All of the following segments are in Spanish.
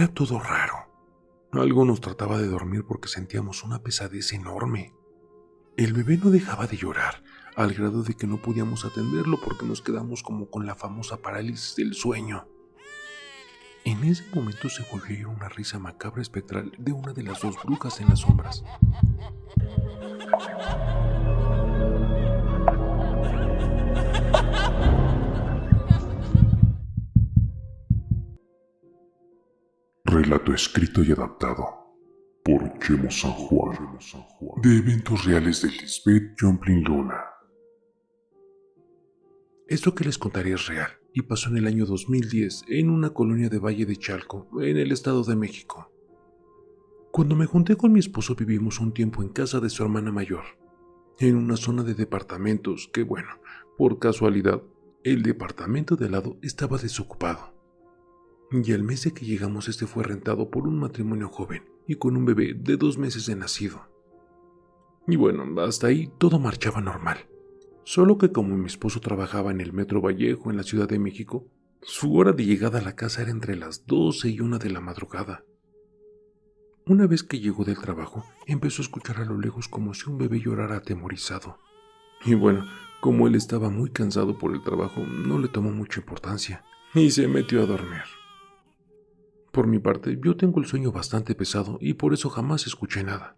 Era todo raro. Algo nos trataba de dormir porque sentíamos una pesadez enorme. El bebé no dejaba de llorar, al grado de que no podíamos atenderlo porque nos quedamos como con la famosa parálisis del sueño. En ese momento se volvió a oír una risa macabra espectral de una de las dos brujas en las sombras. Relato escrito y adaptado por Chemo San Juan, de eventos reales de Lisbeth Jomplin Luna. Esto que les contaré es real y pasó en el año 2010 en una colonia de Valle de Chalco, en el Estado de México. Cuando me junté con mi esposo vivimos un tiempo en casa de su hermana mayor, en una zona de departamentos que, bueno, por casualidad, el departamento de al lado estaba desocupado. Y al mes de que llegamos este fue rentado por un matrimonio joven y con un bebé de 2 meses de nacido. Y bueno, hasta ahí todo marchaba normal. Solo que como mi esposo trabajaba en el Metro Vallejo en la Ciudad de México, su hora de llegada a la casa era entre las 12 y 1 de la madrugada. Una vez que llegó del trabajo, empezó a escuchar a lo lejos como si un bebé llorara atemorizado. Y bueno, como él estaba muy cansado por el trabajo, no le tomó mucha importancia y se metió a dormir. Por mi parte, yo tengo el sueño bastante pesado y por eso jamás escuché nada.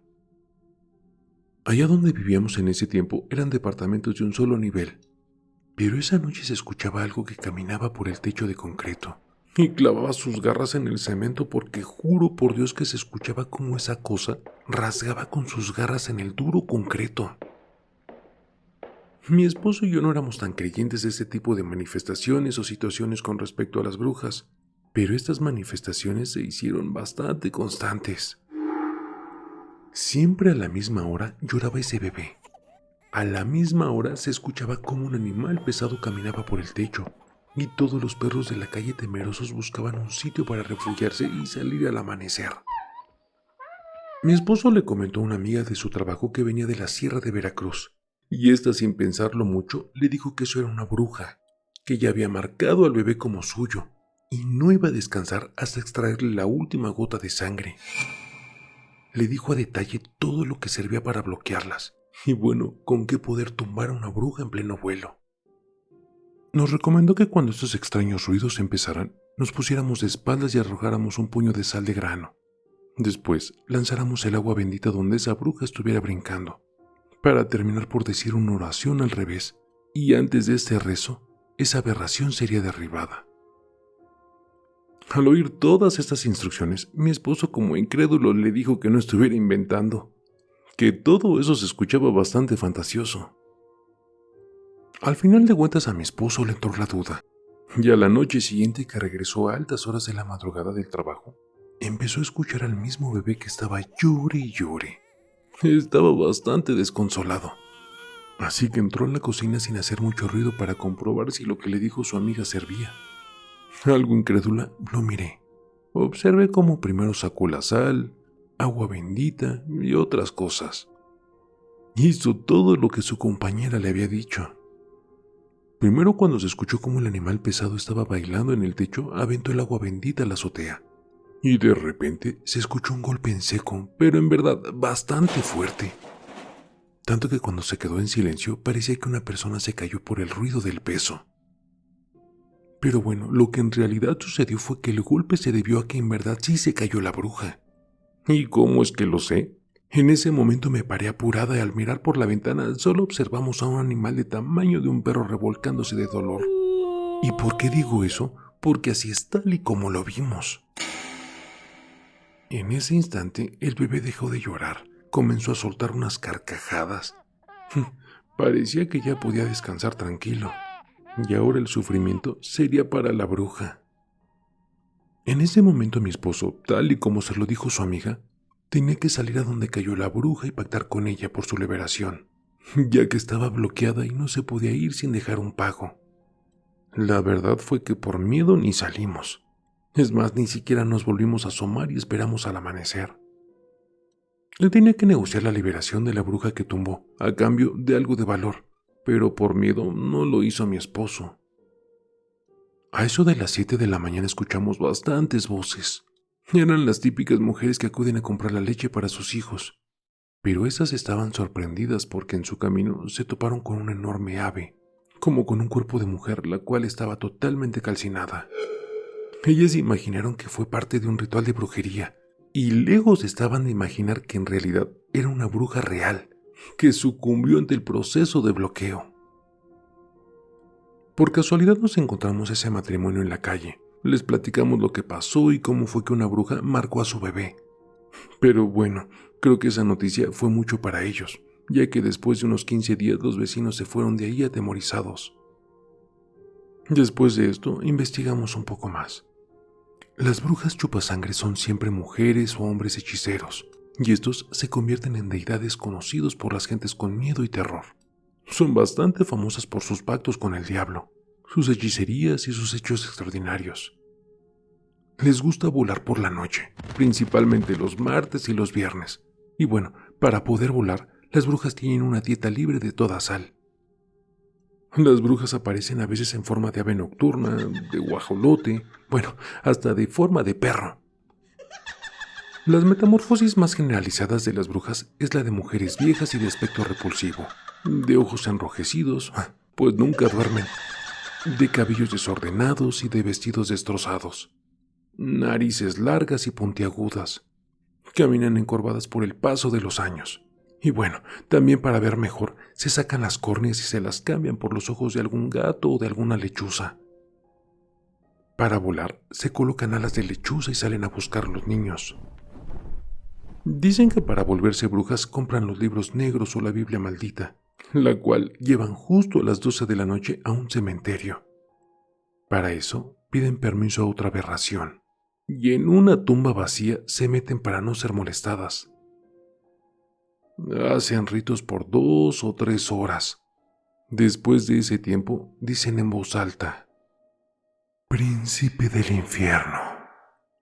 Allá donde vivíamos en ese tiempo eran departamentos de un solo nivel, pero esa noche se escuchaba algo que caminaba por el techo de concreto y clavaba sus garras en el cemento porque juro por Dios que se escuchaba como esa cosa rasgaba con sus garras en el duro concreto. Mi esposo y yo no éramos tan creyentes de este tipo de manifestaciones o situaciones con respecto a las brujas, pero estas manifestaciones se hicieron bastante constantes. Siempre a la misma hora lloraba ese bebé. A la misma hora se escuchaba como un animal pesado caminaba por el techo, y todos los perros de la calle temerosos buscaban un sitio para refugiarse y salir al amanecer. Mi esposo le comentó a una amiga de su trabajo que venía de la Sierra de Veracruz, y ésta sin pensarlo mucho le dijo que eso era una bruja, que ya había marcado al bebé como suyo, y no iba a descansar hasta extraerle la última gota de sangre. Le dijo a detalle todo lo que servía para bloquearlas, y bueno, con qué poder tumbar a una bruja en pleno vuelo. Nos recomendó que cuando estos extraños ruidos empezaran, nos pusiéramos de espaldas y arrojáramos un puño de sal de grano. Después, lanzáramos el agua bendita donde esa bruja estuviera brincando, para terminar por decir una oración al revés, y antes de este rezo, esa aberración sería derribada. Al oír todas estas instrucciones, mi esposo como incrédulo le dijo que no estuviera inventando, que todo eso se escuchaba bastante fantasioso. Al final de cuentas a mi esposo le entró la duda, y a la noche siguiente que regresó a altas horas de la madrugada del trabajo, empezó a escuchar al mismo bebé que estaba llore y llore. Estaba bastante desconsolado, así que entró en la cocina sin hacer mucho ruido para comprobar si lo que le dijo su amiga servía. Algo incrédula, lo miré. Observé cómo primero sacó la sal, agua bendita y otras cosas. Hizo todo lo que su compañera le había dicho. Primero, cuando se escuchó cómo el animal pesado estaba bailando en el techo, aventó el agua bendita a la azotea. Y de repente se escuchó un golpe en seco, pero en verdad bastante fuerte. Tanto que cuando se quedó en silencio parecía que una persona se cayó por el ruido del peso. Pero bueno, lo que en realidad sucedió fue que el golpe se debió a que en verdad sí se cayó la bruja. ¿Y cómo es que lo sé? En ese momento me paré apurada y al mirar por la ventana solo observamos a un animal de tamaño de un perro revolcándose de dolor. ¿Y por qué digo eso? Porque así es tal y como lo vimos. En ese instante el bebé dejó de llorar, comenzó a soltar unas carcajadas. Parecía que ya podía descansar tranquilo. Y ahora el sufrimiento sería para la bruja. En ese momento mi esposo, tal y como se lo dijo su amiga, tenía que salir a donde cayó la bruja y pactar con ella por su liberación, ya que estaba bloqueada y no se podía ir sin dejar un pago. La verdad fue que por miedo ni salimos. Es más, ni siquiera nos volvimos a asomar y esperamos al amanecer. Le tenía que negociar la liberación de la bruja que tumbó, a cambio de algo de valor, pero por miedo no lo hizo mi esposo. A eso de las 7 de la mañana escuchamos bastantes voces. Eran las típicas mujeres que acuden a comprar la leche para sus hijos, pero esas estaban sorprendidas porque en su camino se toparon con una enorme ave, como con un cuerpo de mujer, la cual estaba totalmente calcinada. Ellas imaginaron que fue parte de un ritual de brujería, y lejos estaban de imaginar que en realidad era una bruja real, que sucumbió ante el proceso de bloqueo. Por casualidad nos encontramos a ese matrimonio en la calle. Les platicamos lo que pasó y cómo fue que una bruja marcó a su bebé. Pero bueno, creo que esa noticia fue mucho para ellos, ya que después de unos 15 días los vecinos se fueron de ahí atemorizados. Después de esto, investigamos un poco más. Las brujas chupasangre son siempre mujeres o hombres hechiceros, y estos se convierten en deidades conocidos por las gentes con miedo y terror. Son bastante famosas por sus pactos con el diablo, sus hechicerías y sus hechos extraordinarios. Les gusta volar por la noche, principalmente los martes y los viernes. Y bueno, para poder volar, las brujas tienen una dieta libre de toda sal. Las brujas aparecen a veces en forma de ave nocturna, de guajolote, bueno, hasta de forma de perro. Las metamorfosis más generalizadas de las brujas es la de mujeres viejas y de aspecto repulsivo, de ojos enrojecidos, pues nunca duermen, de cabellos desordenados y de vestidos destrozados, narices largas y puntiagudas, caminan encorvadas por el paso de los años. Y bueno, también para ver mejor, se sacan las córneas y se las cambian por los ojos de algún gato o de alguna lechuza. Para volar, se colocan alas de lechuza y salen a buscar a los niños. Dicen que para volverse brujas compran los libros negros o la Biblia maldita, la cual llevan justo a las 12 de la noche a un cementerio. Para eso, piden permiso a otra aberración, y en una tumba vacía se meten para no ser molestadas. Hacen ritos por 2 o 3 horas. Después de ese tiempo, dicen en voz alta: Príncipe del infierno,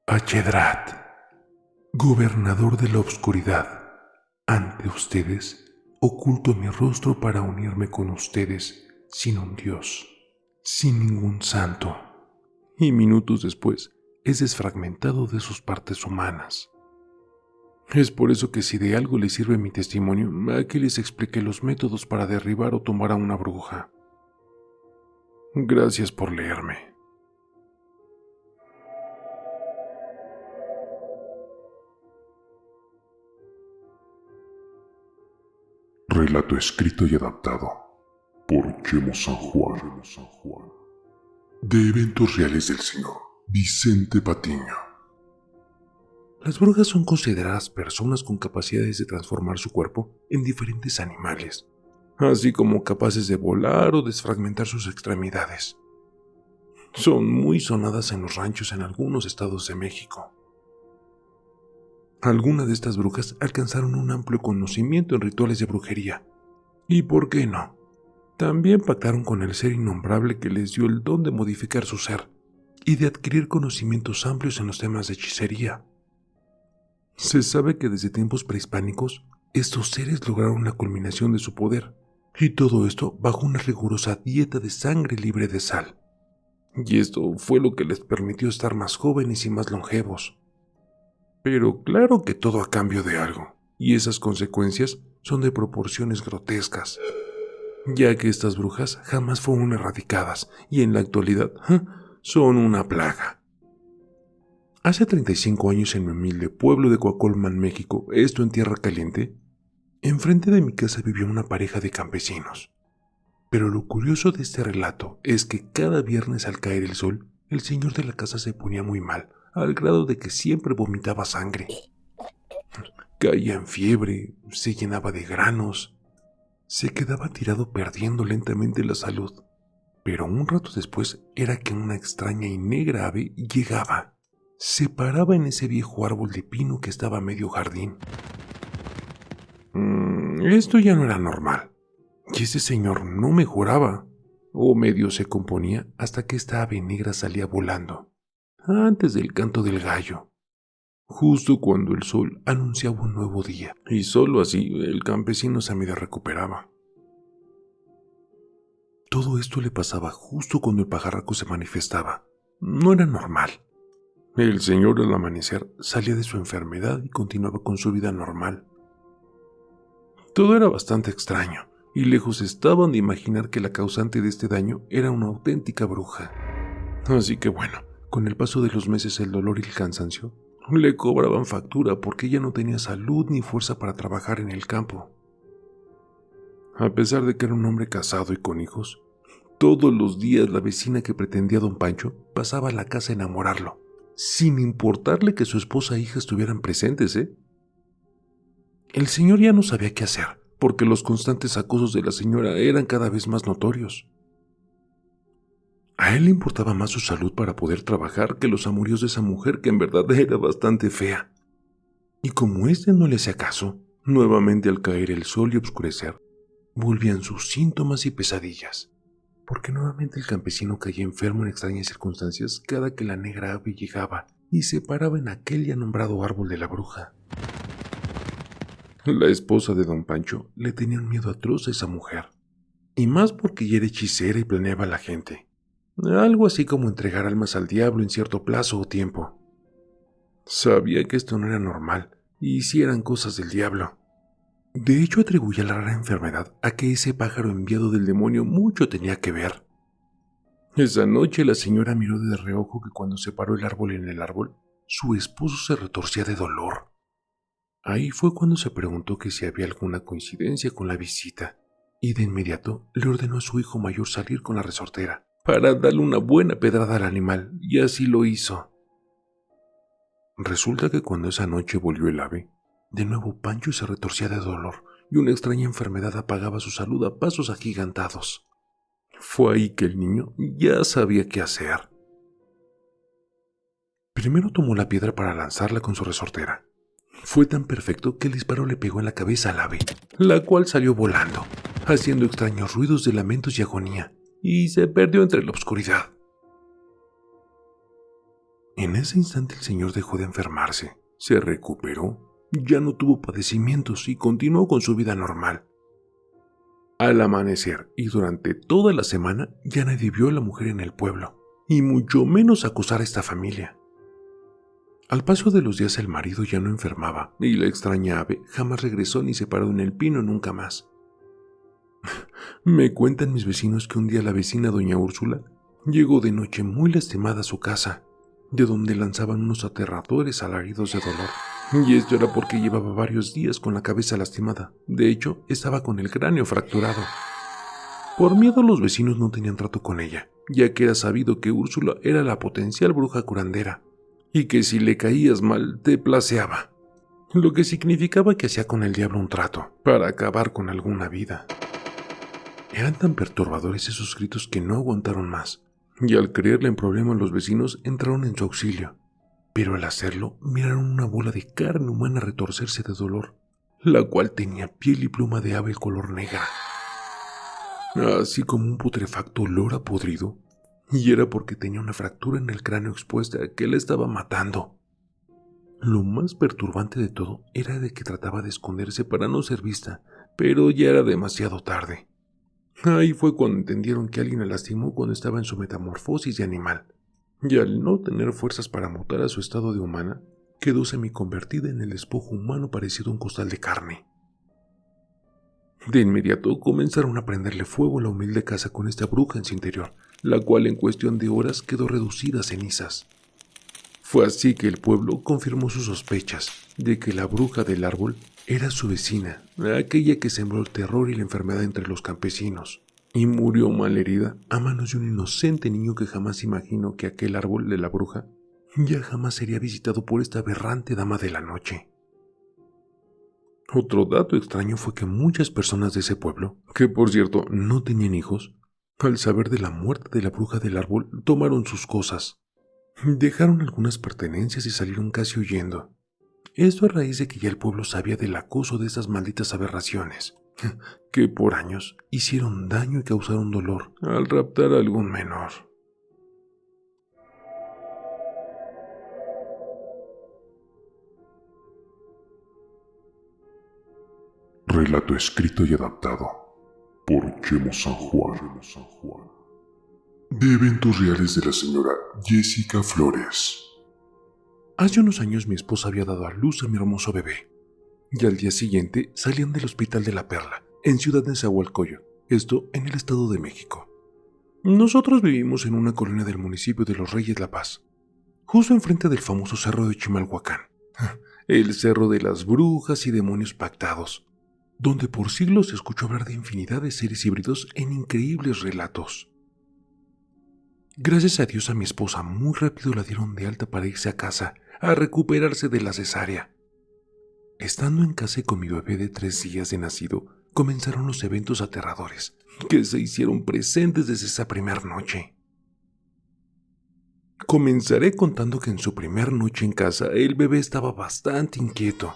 Achedrat, gobernador de la oscuridad, ante ustedes oculto mi rostro para unirme con ustedes sin un dios, sin ningún santo. Y minutos después es desfragmentado de sus partes humanas. Es por eso que si de algo les sirve mi testimonio, aquí les expliqué los métodos para derribar o tomar a una bruja. Gracias por leerme. Relato escrito y adaptado por Chemo San Juan. De Eventos Reales del Señor Vicente Patiño. Las brujas son consideradas personas con capacidades de transformar su cuerpo en diferentes animales, así como capaces de volar o desfragmentar sus extremidades. Son muy sonadas en los ranchos en algunos estados de México. Algunas de estas brujas alcanzaron un amplio conocimiento en rituales de brujería. ¿Y por qué no? También pactaron con el ser innombrable que les dio el don de modificar su ser y de adquirir conocimientos amplios en los temas de hechicería. Se sabe que desde tiempos prehispánicos, estos seres lograron la culminación de su poder, y todo esto bajo una rigurosa dieta de sangre libre de sal. Y esto fue lo que les permitió estar más jóvenes y más longevos. Pero claro que todo a cambio de algo, y esas consecuencias son de proporciones grotescas, ya que estas brujas jamás fueron erradicadas, y en la actualidad son una plaga. Hace 35 años en mi humilde pueblo de Coacolman, México, esto en Tierra Caliente, enfrente de mi casa vivía una pareja de campesinos. Pero lo curioso de este relato es que cada viernes al caer el sol, el señor de la casa se ponía muy mal, al grado de que siempre vomitaba sangre. Caía en fiebre, se llenaba de granos, se quedaba tirado perdiendo lentamente la salud. Pero un rato después era que una extraña y negra ave llegaba. Se paraba en ese viejo árbol de pino que estaba a medio jardín. Esto ya no era normal, y ese señor no mejoraba, o medio se componía hasta que esta ave negra salía volando, antes del canto del gallo, justo cuando el sol anunciaba un nuevo día, y solo así el campesino se medio recuperaba. Todo esto le pasaba justo cuando el pajarraco se manifestaba. No era normal. El señor al amanecer salía de su enfermedad y continuaba con su vida normal. Todo era bastante extraño, y lejos estaban de imaginar que la causante de este daño era una auténtica bruja. Así que bueno, con el paso de los meses el dolor y el cansancio le cobraban factura porque ella no tenía salud ni fuerza para trabajar en el campo. A pesar de que era un hombre casado y con hijos, todos los días la vecina que pretendía a don Pancho pasaba a la casa a enamorarlo, sin importarle que su esposa e hija estuvieran presentes, ¿eh? El señor ya no sabía qué hacer, porque los constantes acosos de la señora eran cada vez más notorios. A él le importaba más su salud para poder trabajar que los amoríos de esa mujer que en verdad era bastante fea. Y como éste no le hacía caso, nuevamente al caer el sol y oscurecer, volvían sus síntomas y pesadillas, porque nuevamente el campesino caía enfermo en extrañas circunstancias cada que la negra ave llegaba y se paraba en aquel ya nombrado árbol de la bruja. La esposa de don Pancho le tenía un miedo atroz a esa mujer, y más porque ella era hechicera y planeaba a la gente, algo así como entregar almas al diablo en cierto plazo o tiempo. Sabía que esto no era normal, y si eran cosas del diablo. De hecho, atribuía la rara enfermedad a que ese pájaro enviado del demonio mucho tenía que ver. Esa noche la señora miró de reojo que cuando se paró el árbol en el árbol, su esposo se retorcía de dolor. Ahí fue cuando se preguntó que si había alguna coincidencia con la visita, y de inmediato le ordenó a su hijo mayor salir con la resortera para darle una buena pedrada al animal, y así lo hizo. Resulta que cuando esa noche volvió el ave, de nuevo Pancho se retorcía de dolor y una extraña enfermedad apagaba su salud a pasos agigantados. Fue ahí que el niño ya sabía qué hacer. Primero tomó la piedra para lanzarla con su resortera. Fue tan perfecto que el disparo le pegó en la cabeza al ave, la cual salió volando, haciendo extraños ruidos de lamentos y agonía, y se perdió entre la oscuridad. En ese instante el señor dejó de enfermarse, se recuperó, ya no tuvo padecimientos y continuó con su vida normal. Al amanecer y durante toda la semana ya nadie vio a la mujer en el pueblo, y mucho menos acusar a esta familia. Al paso de los días el marido ya no enfermaba, y la extraña ave jamás regresó ni se paró en el pino nunca más. Me cuentan mis vecinos que un día la vecina doña Úrsula llegó de noche muy lastimada a su casa, de donde lanzaban unos aterradores alaridos de dolor. Y esto era porque llevaba varios días con la cabeza lastimada. De hecho, estaba con el cráneo fracturado. Por miedo los vecinos no tenían trato con ella, ya que era sabido que Úrsula era la potencial bruja curandera, y que si le caías mal te placeaba, lo que significaba que hacía con el diablo un trato para acabar con alguna vida. Eran tan perturbadores esos gritos que no aguantaron más, y al creerle en problemas los vecinos entraron en su auxilio, pero al hacerlo miraron una bola de carne humana retorcerse de dolor, la cual tenía piel y pluma de ave color negra, así como un putrefacto olor a podrido, y era porque tenía una fractura en el cráneo expuesta que la estaba matando. Lo más perturbante de todo era de que trataba de esconderse para no ser vista, pero ya era demasiado tarde. Ahí fue cuando entendieron que alguien la lastimó cuando estaba en su metamorfosis de animal, y al no tener fuerzas para mutar a su estado de humana, quedó semiconvertida en el despojo humano parecido a un costal de carne. De inmediato comenzaron a prenderle fuego a la humilde casa con esta bruja en su interior, la cual en cuestión de horas quedó reducida a cenizas. Fue así que el pueblo confirmó sus sospechas de que la bruja del árbol era su vecina, aquella que sembró el terror y la enfermedad entre los campesinos, y murió malherida a manos de un inocente niño que jamás imaginó que aquel árbol de la bruja ya jamás sería visitado por esta aberrante dama de la noche. Otro dato extraño fue que muchas personas de ese pueblo, que por cierto no tenían hijos, al saber de la muerte de la bruja del árbol, tomaron sus cosas, dejaron algunas pertenencias y salieron casi huyendo. Esto a raíz de que ya el pueblo sabía del acoso de estas malditas aberraciones, que por años hicieron daño y causaron dolor al raptar a algún menor. Relato escrito y adaptado por Chemo San Juan. De eventos reales de la señora Jessica Flores. Hace unos años mi esposa había dado a luz a mi hermoso bebé, y al día siguiente salían del Hospital de la Perla, en Ciudad Nezahualcóyotl, esto en el Estado de México. Nosotros vivimos en una colonia del municipio de Los Reyes La Paz, justo enfrente del famoso cerro de Chimalhuacán, el cerro de las brujas y demonios pactados, donde por siglos se escuchó hablar de infinidad de seres híbridos en increíbles relatos. Gracias a Dios a mi esposa muy rápido la dieron de alta para irse a casa, a recuperarse de la cesárea. Estando en casa y con mi bebé de 3 días de nacido, comenzaron los eventos aterradores que se hicieron presentes desde esa primera noche. Comenzaré contando que en su primer noche en casa el bebé estaba bastante inquieto.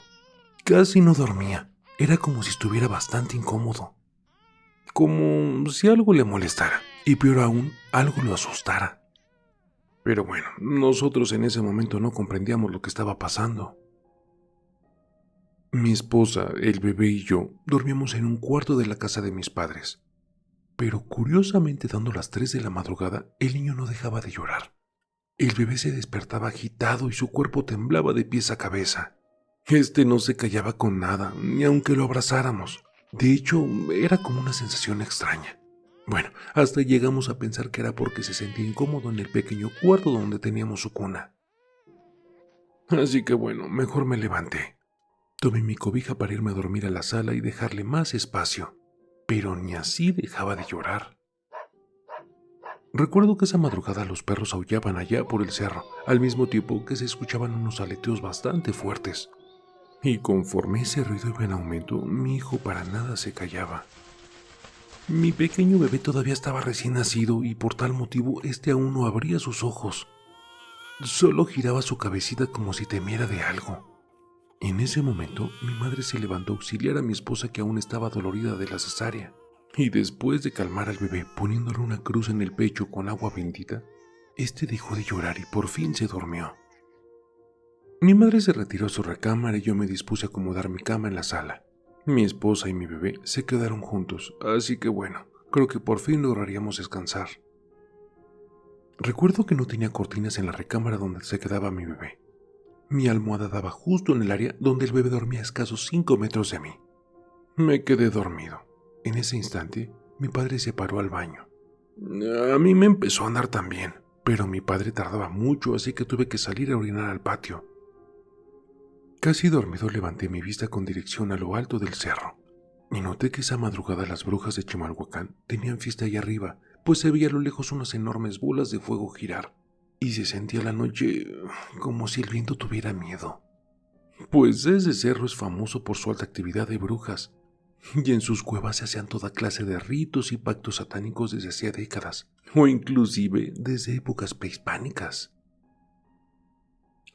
Casi no dormía, era como si estuviera bastante incómodo. Como si algo le molestara, y peor aún, algo lo asustara. Pero bueno, nosotros en ese momento no comprendíamos lo que estaba pasando. Mi esposa, el bebé y yo dormíamos en un cuarto de la casa de mis padres. Pero curiosamente, dando las 3 de la madrugada, el niño no dejaba de llorar. El bebé se despertaba agitado y su cuerpo temblaba de pies a cabeza. No se callaba con nada, ni aunque lo abrazáramos. De hecho, era como una sensación extraña. Bueno, hasta llegamos a pensar que era porque se sentía incómodo en el pequeño cuarto donde teníamos su cuna. Así que bueno, mejor me levanté. Tomé mi cobija para irme a dormir a la sala y dejarle más espacio, pero ni así dejaba de llorar. Recuerdo que esa madrugada los perros aullaban allá por el cerro, al mismo tiempo que se escuchaban unos aleteos bastante fuertes. Y conforme ese ruido iba en aumento, mi hijo para nada se callaba. Mi pequeño bebé todavía estaba recién nacido y por tal motivo aún no abría sus ojos. Solo giraba su cabecita como si temiera de algo. En ese momento, mi madre se levantó a auxiliar a mi esposa que aún estaba dolorida de la cesárea. Y después de calmar al bebé poniéndole una cruz en el pecho con agua bendita, dejó de llorar y por fin se durmió. Mi madre se retiró a su recámara y yo me dispuse a acomodar mi cama en la sala. Mi esposa y mi bebé se quedaron juntos, así que bueno, creo que por fin lograríamos descansar. Recuerdo que no tenía cortinas en la recámara donde se quedaba mi bebé. Mi almohada daba justo en el área donde el bebé dormía a escasos 5 metros de mí. Me quedé dormido. En ese instante, mi padre se paró al baño. A mí me empezó a andar también, pero mi padre tardaba mucho, así que tuve que salir a orinar al patio. Casi dormido levanté mi vista con dirección a lo alto del cerro, y noté que esa madrugada las brujas de Chimalhuacán tenían fiesta allá arriba, pues se veía a lo lejos unas enormes bolas de fuego girar, y se sentía la noche como si el viento tuviera miedo. Pues ese cerro es famoso por su alta actividad de brujas, y en sus cuevas se hacían toda clase de ritos y pactos satánicos desde hacía décadas, o inclusive desde épocas prehispánicas.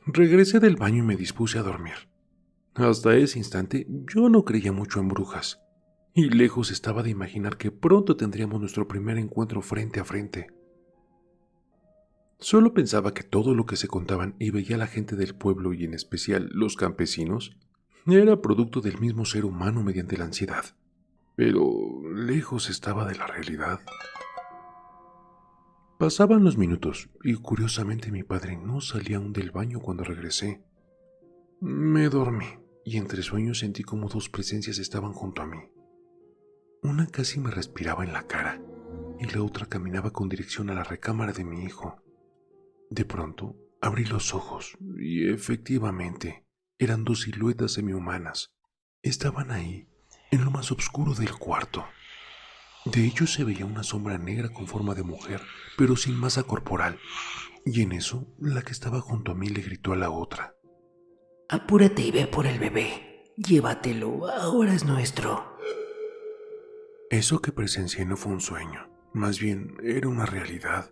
Regresé del baño y me dispuse a dormir. Hasta ese instante yo no creía mucho en brujas, y lejos estaba de imaginar que pronto tendríamos nuestro primer encuentro frente a frente. Solo pensaba que todo lo que se contaban y veía la gente del pueblo y en especial los campesinos era producto del mismo ser humano mediante la ansiedad, pero lejos estaba de la realidad. Pasaban los minutos y curiosamente mi padre no salía aún del baño cuando regresé. Me dormí y entre sueños sentí como 2 presencias estaban junto a mí. Una casi me respiraba en la cara y la otra caminaba con dirección a la recámara de mi hijo. De pronto abrí los ojos y efectivamente eran 2 siluetas semihumanas. Estaban ahí, en lo más oscuro del cuarto. De ellos se veía una sombra negra con forma de mujer, pero sin masa corporal. Y en eso, la que estaba junto a mí le gritó a la otra: Apúrate y ve por el bebé. Llévatelo, ahora es nuestro. Eso que presencié no fue un sueño, más bien era una realidad.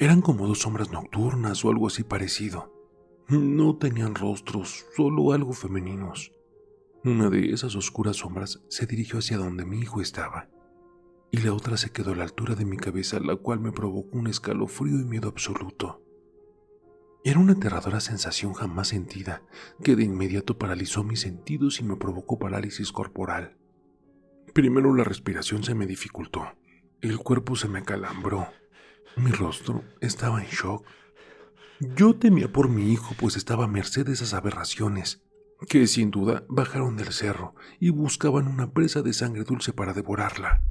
Eran como 2 sombras nocturnas o algo así parecido. No tenían rostros, solo algo femeninos. Una de esas oscuras sombras se dirigió hacia donde mi hijo estaba, y la otra se quedó a la altura de mi cabeza, la cual me provocó un escalofrío y miedo absoluto. Era una aterradora sensación jamás sentida, que de inmediato paralizó mis sentidos y me provocó parálisis corporal. Primero la respiración se me dificultó, el cuerpo se me acalambró, mi rostro estaba en shock. Yo temía por mi hijo, pues estaba a merced de esas aberraciones, que sin duda bajaron del cerro y buscaban una presa de sangre dulce para devorarla.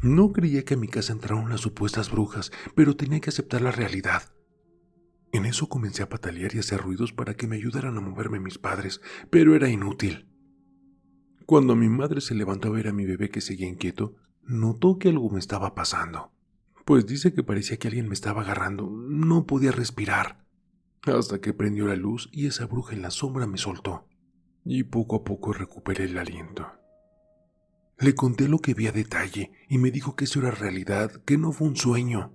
No creía que a mi casa entraran las supuestas brujas, pero tenía que aceptar la realidad. En eso comencé a patalear y hacer ruidos para que me ayudaran a moverme mis padres, pero era inútil. Cuando mi madre se levantó a ver a mi bebé que seguía inquieto, notó que algo me estaba pasando, pues dice que parecía que alguien me estaba agarrando, no podía respirar, hasta que prendió la luz y esa bruja en la sombra me soltó, y poco a poco recuperé el aliento. Le conté lo que vi a detalle y me dijo que eso era realidad, que no fue un sueño.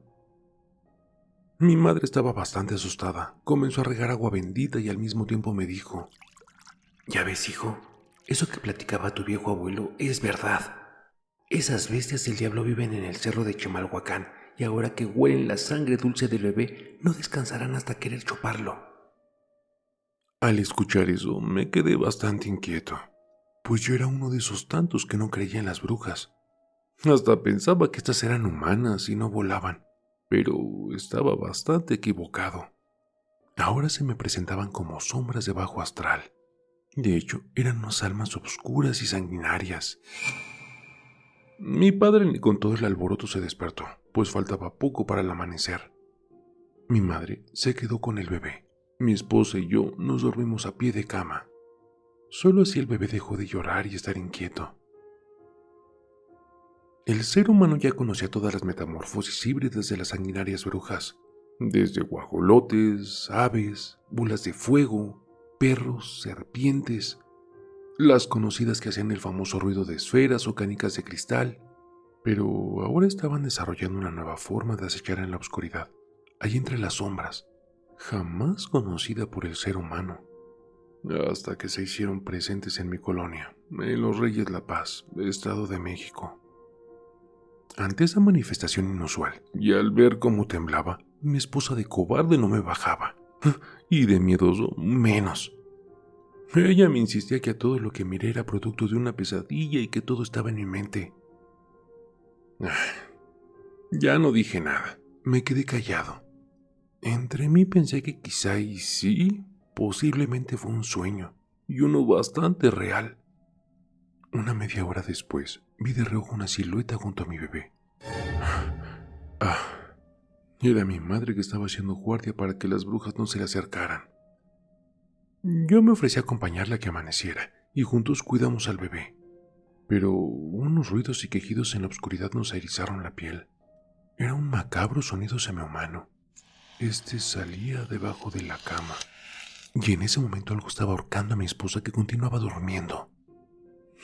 Mi madre estaba bastante asustada, comenzó a regar agua bendita y al mismo tiempo me dijo: Ya ves, hijo, eso que platicaba tu viejo abuelo es verdad. Esas bestias del diablo viven en el cerro de Chimalhuacán y ahora que huelen la sangre dulce del bebé, no descansarán hasta querer chuparlo. Al escuchar eso, me quedé bastante inquieto, pues yo era uno de esos tantos que no creía en las brujas. Hasta pensaba que estas eran humanas y no volaban, pero estaba bastante equivocado. Ahora se me presentaban como sombras de bajo astral. De hecho, eran unas almas oscuras y sanguinarias. Mi padre con todo el alboroto se despertó, pues faltaba poco para el amanecer. Mi madre se quedó con el bebé. Mi esposa y yo nos dormimos a pie de cama. Solo así el bebé dejó de llorar y estar inquieto. El ser humano ya conocía todas las metamorfosis híbridas de las sanguinarias brujas, desde guajolotes, aves, bolas de fuego, perros, serpientes, las conocidas que hacían el famoso ruido de esferas o canicas de cristal, pero ahora estaban desarrollando una nueva forma de acechar en la oscuridad, ahí entre las sombras, jamás conocida por el ser humano, hasta que se hicieron presentes en mi colonia, en Los Reyes La Paz, Estado de México. Ante esa manifestación inusual, y al ver cómo temblaba, mi esposa de cobarde no me bajaba, y de miedoso menos. Ella me insistía que a todo lo que miré era producto de una pesadilla y que todo estaba en mi mente. Ya no dije nada, me quedé callado. Entre mí pensé que quizá y sí, posiblemente fue un sueño, y uno bastante real. Una media hora después, vi de reojo una silueta junto a mi bebé. Era mi madre que estaba haciendo guardia para que las brujas no se le acercaran. Yo me ofrecí a acompañarla a que amaneciera, y juntos cuidamos al bebé. Pero unos ruidos y quejidos en la oscuridad nos erizaron la piel. Era un macabro sonido semihumano. Este salía debajo de la cama, y en ese momento algo estaba ahorcando a mi esposa que continuaba durmiendo.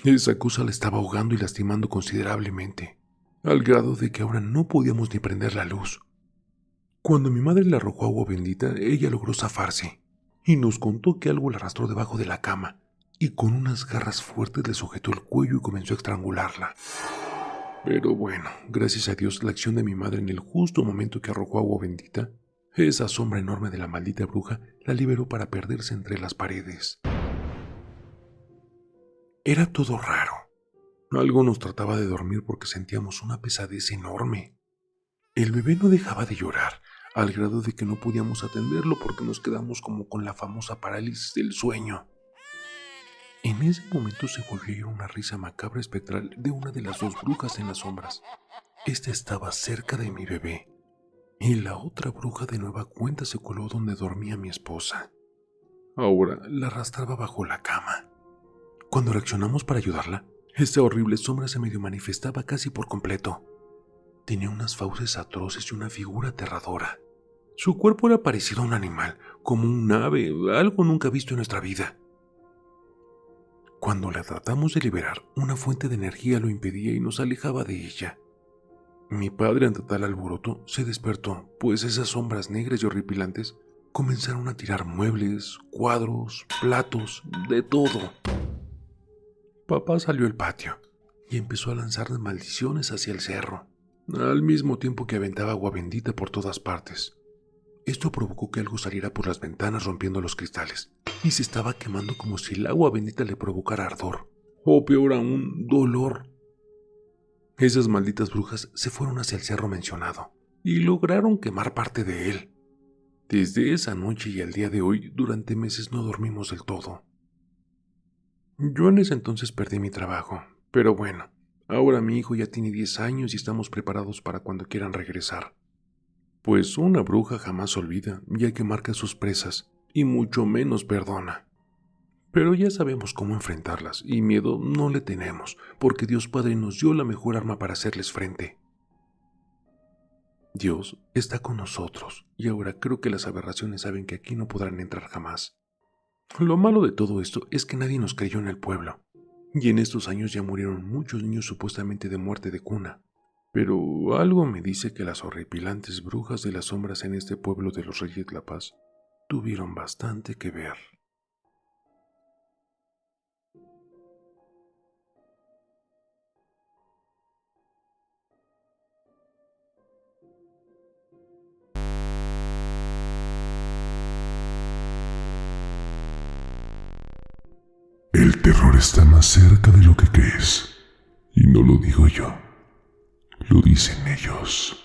Esa cosa la estaba ahogando y lastimando considerablemente, al grado de que ahora no podíamos ni prender la luz. Cuando mi madre le arrojó agua bendita, ella logró zafarse, y nos contó que algo la arrastró debajo de la cama, y con unas garras fuertes le sujetó el cuello y comenzó a estrangularla. Pero bueno, gracias a Dios, la acción de mi madre en el justo momento que arrojó agua bendita, esa sombra enorme de la maldita bruja la liberó para perderse entre las paredes. Era todo raro. Algo nos trataba de dormir porque sentíamos una pesadez enorme. El bebé no dejaba de llorar, al grado de que no podíamos atenderlo porque nos quedamos como con la famosa parálisis del sueño. En ese momento se volvió a oír una risa macabra espectral de una de las dos brujas en las sombras. Esta estaba cerca de mi bebé, y la otra bruja de nueva cuenta se coló donde dormía mi esposa. Ahora la arrastraba bajo la cama. Cuando reaccionamos para ayudarla, esta horrible sombra se medio manifestaba casi por completo. Tenía unas fauces atroces y una figura aterradora. Su cuerpo era parecido a un animal, como un ave, algo nunca visto en nuestra vida. Cuando la tratamos de liberar, una fuente de energía lo impedía y nos alejaba de ella. Mi padre, ante tal alboroto, se despertó, pues esas sombras negras y horripilantes comenzaron a tirar muebles, cuadros, platos, de todo. Papá salió al patio y empezó a lanzar maldiciones hacia el cerro, al mismo tiempo que aventaba agua bendita por todas partes. Esto provocó que algo saliera por las ventanas rompiendo los cristales, y se estaba quemando como si el agua bendita le provocara ardor, o peor aún, dolor. Esas malditas brujas se fueron hacia el cerro mencionado, y lograron quemar parte de él. Desde esa noche y al día de hoy, durante meses no dormimos del todo. Yo en ese entonces perdí mi trabajo, pero bueno, ahora mi hijo ya tiene 10 años y estamos preparados para cuando quieran regresar. Pues una bruja jamás olvida, ya que marca sus presas, y mucho menos perdona. Pero ya sabemos cómo enfrentarlas, y miedo no le tenemos, porque Dios Padre nos dio la mejor arma para hacerles frente. Dios está con nosotros, y ahora creo que las aberraciones saben que aquí no podrán entrar jamás. Lo malo de todo esto es que nadie nos creyó en el pueblo, y en estos años ya murieron muchos niños supuestamente de muerte de cuna. Pero algo me dice que las horripilantes brujas de las sombras en este pueblo de los Reyes de la Paz tuvieron bastante que ver. El terror está más cerca de lo que crees. Y no lo digo yo, lo dicen ellos.